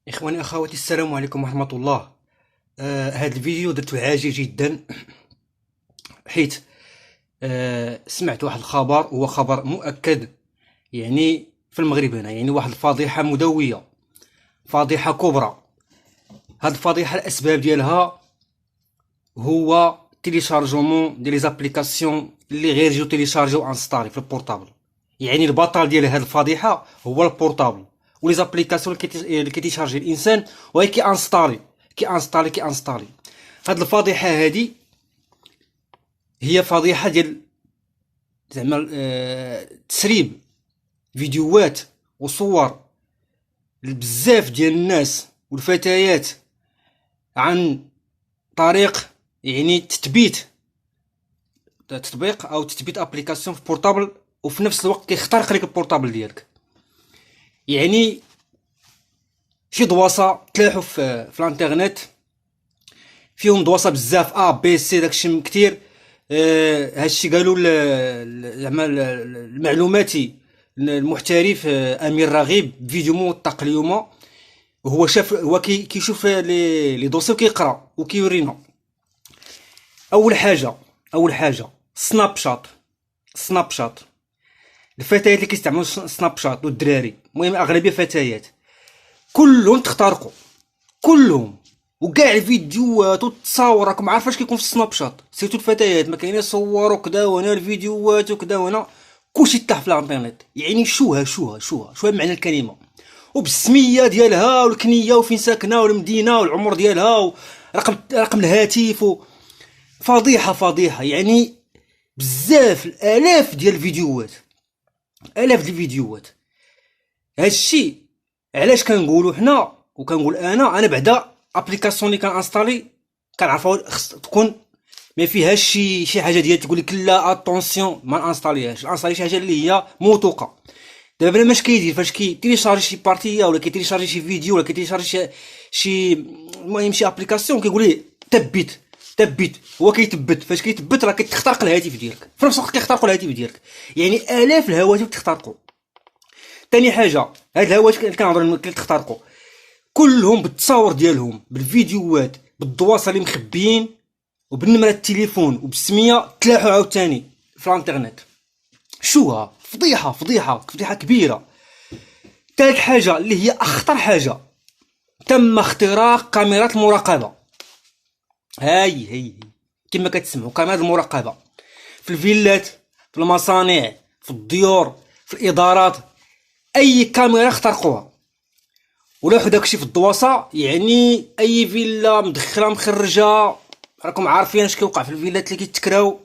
إخواني أخواتي، السلام عليكم ورحمة الله. هذا الفيديو درته عاجل جدا، حيت سمعت واحد الخبر، هو خبر مؤكد، يعني في المغرب هنا، يعني واحد الفضيحة مدوية، فضيحة كبرى. هاد الفضيحة الأسباب ديالها هو تيليشارجمون ديال لي زابليكاسيون اللي غير يجيو تيليشارجيو انستالي في البورطابل. يعني البطل ديال هاد الفضيحة هو البورطابل ولي زابليكاسيون اللي كيتيشارجي الانسان وهي كي انستالي. هاد الفضيحة هادي هي فضيحة ديال زعما تسريب فيديوهات وصور بزاف ديال الناس والفتيات عن طريق يعني تطبيق او تثبيت ابليكاسيون في بورطابل، وفي نفس الوقت كيخترق لك البورطابل ديالك. يعني شي دواسه تلاحوا في الانترنت، فيهم دواسه بزاف بي سي داكشي كتير. هادشي قالوا زعما المعلوماتي المحترف امير رغيب، فيديو موثق اليوم. هو شاف، هو كيشوف لي دوسي وكيقرا وكيورينا. اول حاجه سناب شات. الفتيات اللي كيستعملوا سناب شات والدراري، المهم اغلبيه فتيات، كلهم تخترقوا، كلهم. وكاع الفيديوهات والتصاور راكم عارفين اش كيكون في السناب شات، سيرتو الفتيات ما كاين يصوروا كدا، وهنا الفيديوهات وكدا، وهنا كلشي طاح في الانترنت. يعني شوها معنى الكلمه، وبالسميه ديالها والكنيه وفين ساكنه والمدينه والعمر ديالها ورقم الهاتف فضيحه. يعني بزاف الاف ديال الفيديوهات، هادشي علاش كنقولوا حنا وكنقول انا بعدا ابليكاسيون اللي كنانستالي كنعرفوا خص تكون ما فيهاش شي حاجه ديال تقول لك لا اتونسيون ما انستاليهاش. انستالي شي حاجه اللي هي موثوقه. دابا بلا ماش كيدير فاش كيتيليشارجي شي بارتيه ولا كيتيليشارجي شي فيديو ولا كيتيليشارجي شي المهم شي ابليكاسيون، كيقول ليه ثبت. هو كيثبت، فاش كيثبت راه كتخترق الهاتف ديالك، في نفس الوقت كيخترقوا الهاتف ديالك. يعني الاف الهواتف تخترقوا. تاني حاجه، هاد الهواتف اللي كنهضروا تخترقوا كلهم بالتصاور ديالهم، بالفيديوهات، بالدواسه اللي مخبيين، وبالنمره التليفون وبالسميه، تلاحوا عاوتاني في الانترنت. شوها فضيحه كبيره. ثالث حاجه اللي هي اخطر حاجه، تم اختراق كاميرات المراقبه. هاي كما كتسمعوا كاميرات المراقبه في الفيلات، في المصانع، في الديور، في الادارات. اي كاميرا اخترقوها. ولاحظوا داكشي في الدواسه، يعني اي فيلا مدخله مخرجه، راكم عارفين اش كيوقع في الفيلات اللي كيتكراو.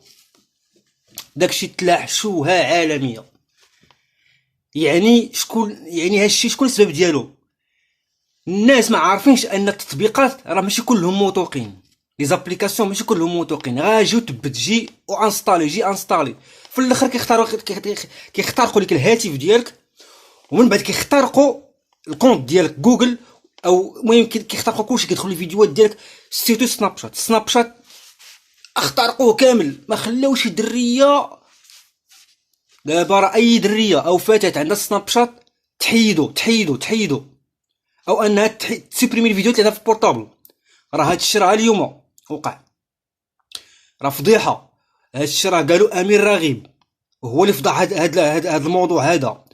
داكشي تلاح شوها عالميه. يعني هادشي شكون السبب ديالو؟ الناس ما عارفينش ان التطبيقات راه ماشي كلهم موثوقين، لي زابليكاسيون ماشي كلهم موثوقين. غاجيو تبت جي انستالي في الاخر كيخترقوا لك الهاتف ديالك، ومن بعد كيخترقوا الكونت ديالك جوجل، او المهم كيخترقوا كلشي، كيدخلوا الفيديوهات ديالك. سيرتو سناب شات اخترقوه كامل، ما خلاوش دريه. دابا راه اي دريه او فتاه عندها سناب شات تحيدو او انها تسيبريمي الفيديوهات اللي عندها في البورطابل. راه هادشي راه اليوم وقع، راه فضيحه. هادشي راه قالوا امير راغب، وهو اللي فضح هاد الموضوع هذا.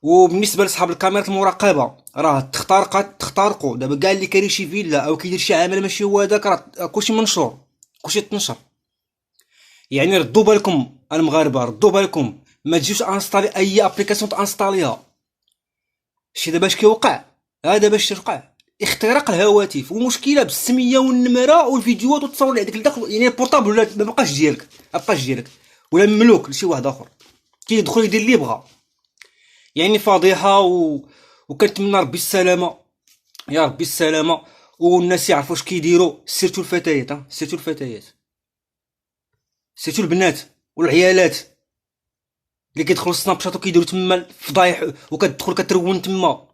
وبالنسبه لصحاب الكاميرات المراقبه، راه تخترقوا دابا كاع اللي كاين شي فيلا او كيدير شي عمل ماشي هو هذاك، راه كلشي منشور، كلشي تنشر. يعني ردوا بالكم المغاربه، ردوا بالكم، ما تجيوش انستالي اي ابليكاسيون تانستاليها. شي دابا اش كيوقع، هذا باش توقع اختراق الهواتف، ومشكله بالسميه والنمره والفيديوهات والتصاور اللي عندك لداخل. يعني البورطابل ولا ما بقاش ديالك، ولا مملوك لشي واحد اخر كيدخل يدير اللي بغا. يعني فضيحه وكنتمنى ربي السلامه، يا ربي السلامه، والناس يعرفوا اش كيديروا. سيرتو الفتيات، سيرتو البنات والعيالات اللي كيدخلوا السناب شات وكيديروا تما الفضايح، وكتدخل كترون تما،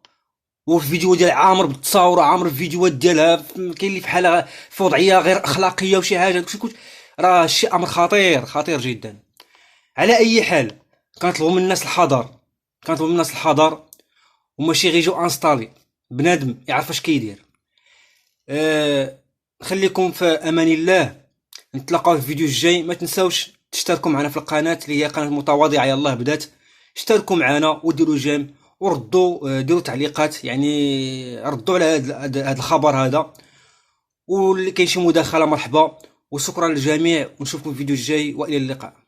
والفيديو ديال عامر بالتصاور، عامر الفيديوهات ديالها، كاين اللي فحال في وضعيه غير اخلاقيه وشي حاجه. داكشي راه شي امر خطير جدا. على اي حال، كنطلبوا من الناس الحذر، وماشي غير يجيو انستالي. بنادم يعرف اش كيدير. خليكم في امان الله، نتلاقاو في الفيديو الجاي. ما تنساوش تشتركوا معنا في القناه اللي هي قناه متواضعه يلاه بدات. اشتركوا معنا وديروا جيم وردوا، ديروا تعليقات، يعني ردوا على هذا الخبر هذا، واللي كاين شي مداخله مرحبا. وشكرا للجميع، ونشوفكم في الفيديو الجاي، والى اللقاء.